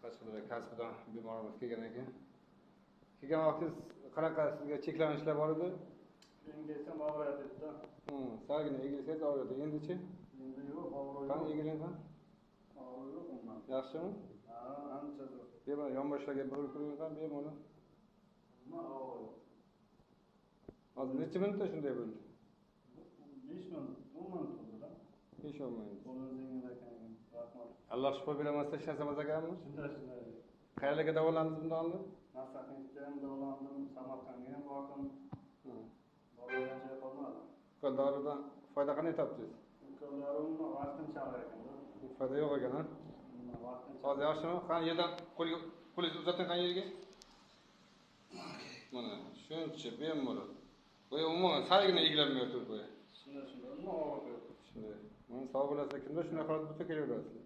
Qashqadaryo kasbidan bemorimiz kelgan ekan. Kelgan vaqtingiz qanaqa, sizga cheklanishlar bor edi? Engelsem og'riyadi dedi. Salgina egilsangiz og'riydi. Endi-chi? Endi yo'q, og'riq. Qani egilinsan? Og'riq yo'q undan. Yaxshimi? Ha, ancha zo'r. Bemalol yonboshlarga burilib turingizdan bemalol. Nima og'riq? Hozir necha minutda shunday bo'ldi? 5 minut, 10 minut bo'ldi-da. 5-10 minut. Qo'lingiz yengil ekan. Rahmat. Alloh shifo beramasa ishlasangiz ekanmi? Shunday. Qayerlarga davolandingiz bundan oldin? Maslahatdan davolandim, Samarqandga ham bordim. Davolangan joy qolmadi. Doridan foyda qanday topdingiz? Ukollarimizni vaqtinchalik ekan-da. Foyda yo'q ekan, ha? Vaqtinchalik. Hozir yaxshimi? Qani yerdan qo'lingizni uzating qani yerga. Mana shuncha bemalol. Qo'ya umuman salgina egilanmay turib qo'ya. Shunday. Nima og'riq yo'q. Shunday. Mana sog' bo'lasiz, kimda shunday holat bo'lsa kelaverasizlar.